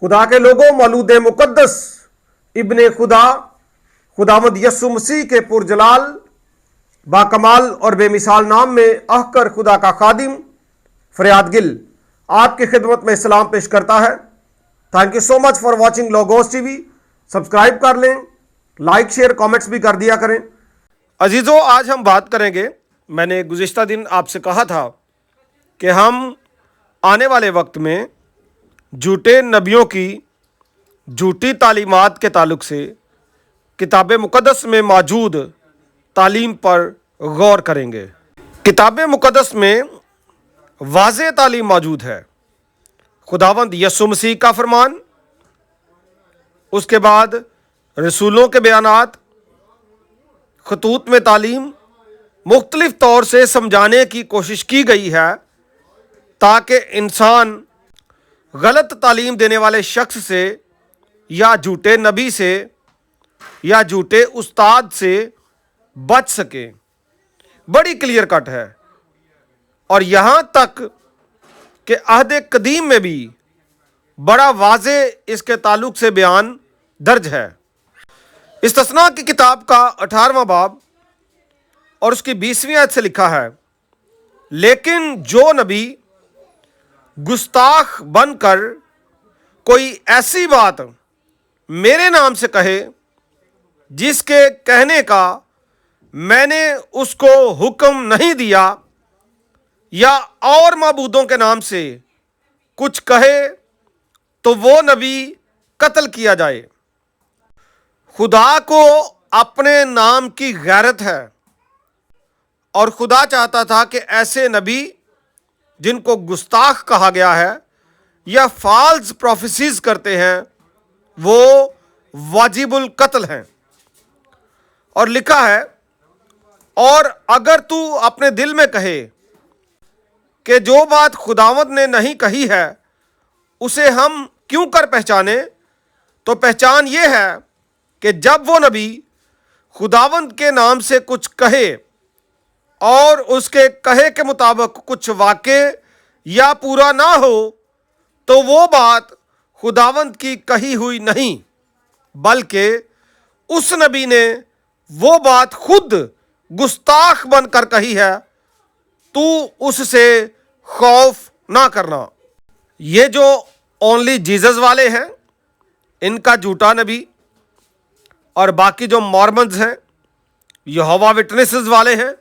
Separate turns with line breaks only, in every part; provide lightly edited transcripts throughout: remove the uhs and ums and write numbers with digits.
खुदा के लोगों, मौलूद मुक़द्दस इब्ने खुदा खुदावंद यसु मसीह के पुरजलाल बाकमाल और बेमिसाल नाम में ahकर खुदा का खादिम फरियाद गिल आपकी खिदमत में सलाम पेश करता है। Thank you so much for watching logos TV. Subscribe कर लें, लाइक शेयर कमेंट्स भी कर दिया करें। अजीज़ों, आज हम बात करेंगे, मैंने गुज़िश्ता दिन आपसे कहा था कि हम आने वाले वक्त में झूठे नबियों की झूठी तालीमात के ताल्लुक से किताब मुक़द्दस में मौजूद तालीम पर गौर करेंगे। किताब मुक़द्दस में वाज़ेह तालीम मौजूद है। खुदावंद यसु मसीह का फरमान, उसके बाद रसूलों के बयानात, खतूत में तालीम मुख्तलिफ तौर से समझाने की कोशिश की गई है ताकि इंसान गलत तालीम देने वाले शख्स से या झूठे नबी से या झूठे उस्ताद से बच सके। बड़ी क्लियर कट है। और यहाँ तक कि अहद कदीम में भी बड़ा वाज़े इसके ताल्लुक से बयान दर्ज है। इस्तिस्ना की किताब का 18वां बाब और उसकी 20वीं आयत से लिखा है, लेकिन जो नबी गुस्ताख बनकर कोई ऐसी बात मेरे नाम से कहे जिसके कहने का मैंने उसको हुक्म नहीं दिया, या और माबूदों के नाम से कुछ कहे, तो वो नबी कत्ल किया जाए। खुदा को अपने नाम की गैरत है और खुदा चाहता था कि ऐसे नबी जिनको गुस्ताख कहा गया है या फाल्स प्रोफेसीज करते हैं वो वाजिबुल कत्ल हैं। और लिखा है, और अगर तू अपने दिल में कहे कि जो बात खुदावंद ने नहीं कही है उसे हम क्यों कर पहचाने, तो पहचान ये है कि जब वो नबी खुदावंद के नाम से कुछ कहे और उसके कहे के मुताबिक कुछ वाक़े या पूरा ना हो, तो वो बात खुदावंद की कही हुई नहीं, बल्कि उस नबी ने वो बात खुद गुस्ताख बनकर कही है। तू उससे खौफ ना करना। ये जो ओनली जीसस वाले हैं, इनका झूठा नबी, और बाकी जो मॉर्मन्स हैं, यहोवा विटनेसेस वाले हैं,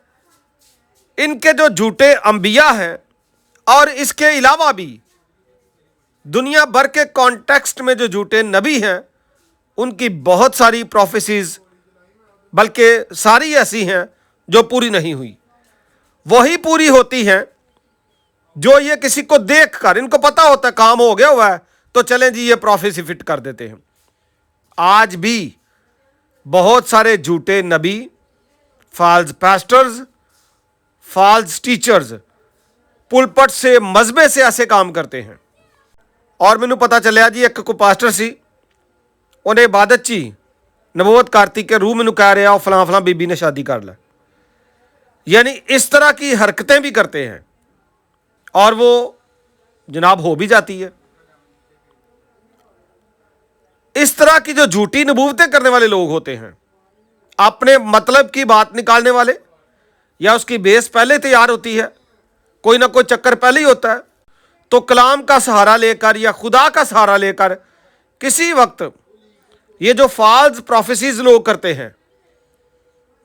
इनके जो झूठे अंबिया हैं, और इसके अलावा भी दुनिया भर के कॉन्टेक्स्ट में जो झूठे नबी हैं, उनकी बहुत सारी प्रोफेसीज, बल्कि सारी ऐसी हैं जो पूरी नहीं हुई। वही पूरी होती हैं जो ये किसी को देखकर, इनको पता होता है काम हो गया हुआ है तो चलें जी ये प्रोफेसी फिट कर देते हैं। आज भी बहुत सारे झूठे नबी, फाल्स पास्टर्स, फाल्स टीचर्स पुलपट से, मजबे से ऐसे काम करते हैं। और मैनू पता चलिया जी, एक को पास्टर सी, उन्हें इबादत ची नबूवत करती के रूह मैनू कह रहा फलां फलां बीबी ने शादी कर लै। यानी इस तरह की हरकतें भी करते हैं और वो जनाब हो भी जाती है। इस तरह की जो झूठी नबूवतें करने वाले लोग होते हैं, अपने मतलब की बात निकालने वाले, या उसकी बेस पहले तैयार होती है, कोई ना कोई चक्कर पहले ही होता है, तो कलाम का सहारा लेकर या खुदा का सहारा लेकर किसी वक्त ये जो फाल्स प्रोफेसीज लोग करते हैं,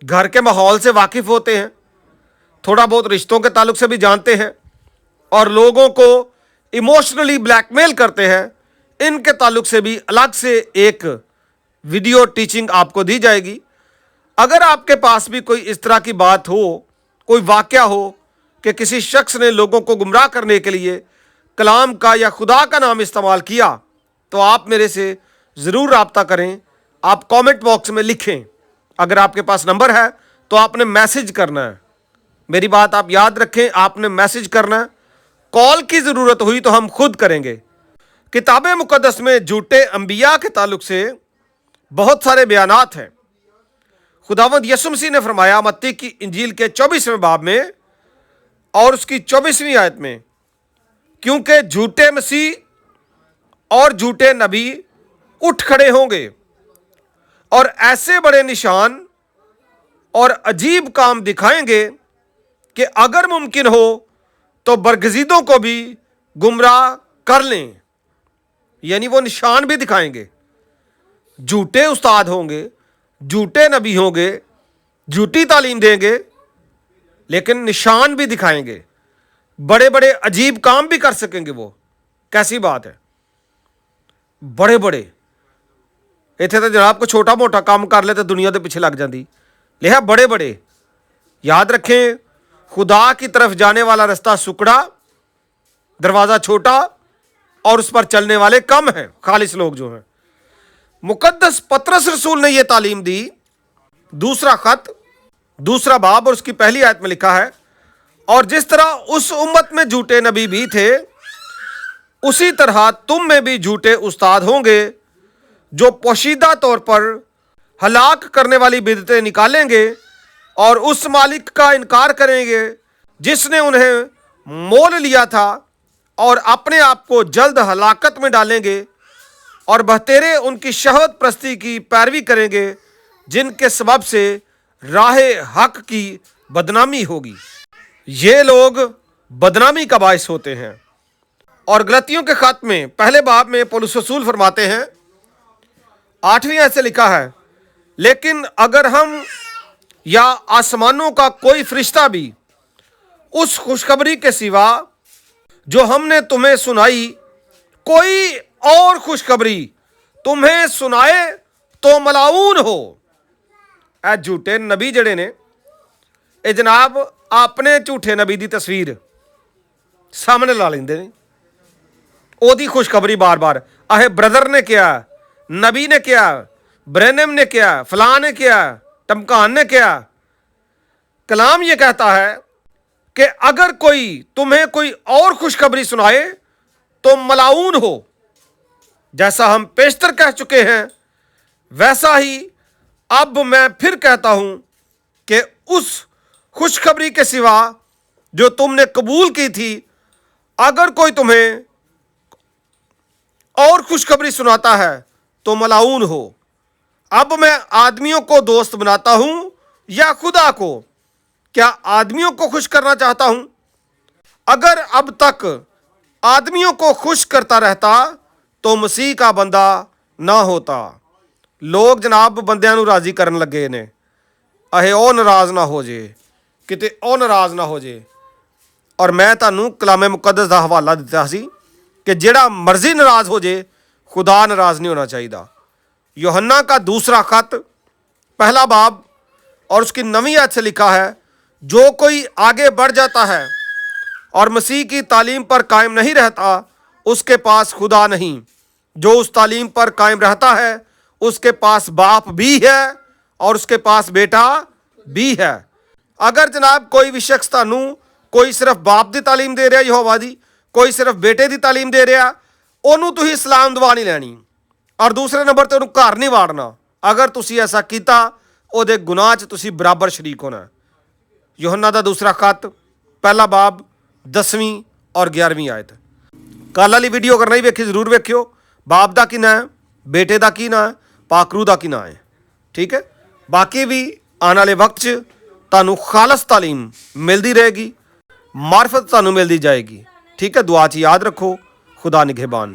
घर के माहौल से वाकिफ़ होते हैं, थोड़ा बहुत रिश्तों के ताल्लुक से भी जानते हैं, और लोगों को इमोशनली ब्लैकमेल करते हैं, इनके ताल्लुक से भी अलग से एक वीडियो टीचिंग आपको दी जाएगी। अगर आपके पास भी कोई इस तरह की बात हो, कोई वाक़या हो कि किसी शख्स ने लोगों को गुमराह करने के लिए कलाम का या खुदा का नाम इस्तेमाल किया, तो आप मेरे से ज़रूर रब्ता करें। आप कमेंट बॉक्स में लिखें। अगर आपके पास नंबर है तो आपने मैसेज करना है। मेरी बात आप याद रखें, आपने मैसेज करना है। कॉल की ज़रूरत हुई तो हम खुद करेंगे। किताब मुक़द्दस में झूठे अंबिया के ताल्लुक से बहुत सारे बयानात हैं। खुदावंद यसु मसीह ने फरमाया मत्ती की इंजील के 24वें बाब में और उसकी 24वीं आयत में, क्योंकि झूठे मसीह और झूठे नबी उठ खड़े होंगे और ऐसे बड़े निशान और अजीब काम दिखाएंगे कि अगर मुमकिन हो तो बरगजीदों को भी गुमराह कर लें। यानी वो निशान भी दिखाएंगे। झूठे उस्ताद होंगे, झूठे नबी होंगे, झूठी तालीम देंगे, लेकिन निशान भी दिखाएंगे, बड़े बड़े अजीब काम भी कर सकेंगे। वो कैसी बात है, बड़े बड़े। इत्थे तो जनाब को छोटा मोटा काम कर ले तो दुनिया के पीछे लग जाती, लिखा बड़े बड़े। याद रखें, खुदा की तरफ जाने वाला रास्ता सुकड़ा, दरवाज़ा छोटा और उस पर चलने वाले कम हैं, खालिस लोग जो हैं। मुकद्दस पतरस रसूल ने यह तालीम दी। दूसरा खत, दूसरा बाब और उसकी पहली आयत में लिखा है, और जिस तरह उस उम्मत में झूठे नबी भी थे, उसी तरह तुम में भी झूठे उस्ताद होंगे, जो पोशीदा तौर पर हलाक करने वाली बिदतें निकालेंगे और उस मालिक का इनकार करेंगे जिसने उन्हें मोल लिया था, और अपने आप को जल्द हलाकत में डालेंगे और बहतेरे उनकी शहवत प्रस्ती की पैरवी करेंगे, जिनके सबब से राहे हक की बदनामी होगी। ये लोग बदनामी का बायस होते हैं। और गलतियों के खत में पहले बाब में पौलुस रसूल फरमाते हैं, 8वीं आयत से लिखा है, लेकिन अगर हम या आसमानों का कोई फरिश्ता भी उस खुशखबरी के सिवा जो हमने तुम्हें सुनाई, कोई और खुशखबरी तुम्हें सुनाए तो मलाऊन हो। ए झूठे नबी जड़े ने, ए जनाब अपने झूठे नबी की तस्वीर सामने ला लेंदे ने, ओदी खुशखबरी बार बार। आहे ब्रदर ने किया, नबी ने किया, ब्रैनम ने किया, फलां ने किया, टमकान ने किया। कलाम ये कहता है कि अगर कोई तुम्हें कोई और खुशखबरी सुनाए तो मलाऊन हो। जैसा हम पेशतर कह चुके हैं, वैसा ही अब मैं फिर कहता हूं कि उस खुशखबरी के सिवा जो तुमने कबूल की थी, अगर कोई तुम्हें और खुशखबरी सुनाता है तो मलाऊन हो। अब मैं आदमियों को दोस्त बनाता हूं या खुदा को? क्या आदमियों को खुश करना चाहता हूं? अगर अब तक आदमियों को खुश करता रहता तो मसीह का बंदा ना होता। लोग जनाब बंदियां नूं राजी करन लगे ने, अहे ओ नाराज ना हो जे, किते ओ नाराज ना हो जे। और मैं तुहानूं कलामे मुकद्दस दा हवाला दिता सी कि जेड़ा मर्जी नाराज हो जे, खुदा नाराज नहीं होना चाहिए। यूहन्ना का दूसरा खत पहला बाब और उसकी 9वीं आयत से लिखा है, जो कोई आगे बढ़ जाता है और मसीह की तालीम पर कायम नहीं रहता, उसके पास खुदा नहीं। जो उस तालीम पर कायम रहता है, उसके पास बाप भी है और उसके पास बेटा भी है। अगर जनाब कोई भी शख्स तानू कोई सिर्फ बाप की तालीम दे रहा यहोवा दी, कोई सिर्फ बेटे की तालीम दे रहा, ਉਹਨੂੰ ਤੁਸੀਂ ਇਸਲਾਮ ਦਵਾ ਨਹੀਂ ਲੈਣੀ, ਔਰ ਦੂਸਰੇ ਨੰਬਰ ਤੇ ਉਹਨੂੰ ਘਰ ਨਹੀਂ ਵਾੜਨਾ। ਅਗਰ ਤੁਸੀਂ ਐਸਾ ਕੀਤਾ, ਉਹਦੇ ਗੁਨਾਹ 'ਚ ਤੁਸੀਂ ਬਰਾਬਰ ਸ਼ਰੀਕ ਹੋਣਾ। यूहन्ना ਦਾ दूसरा खत पहला बाब 10वीं और 11वीं आयत। कल वाली वीडियो अगर नहीं वेखी जरूर वेखियो। बाप का की ना है, बेटे का की ना है, पाकरू का की ना है, ठीक है। बाकी भी आने वाले वक्त तुहानू खालस तालीम मिलती रहेगी, मार्फत तुहानू मिलती जाएगी, ठीक है। दुआ 'च याद रखो। खुदा निगहबान।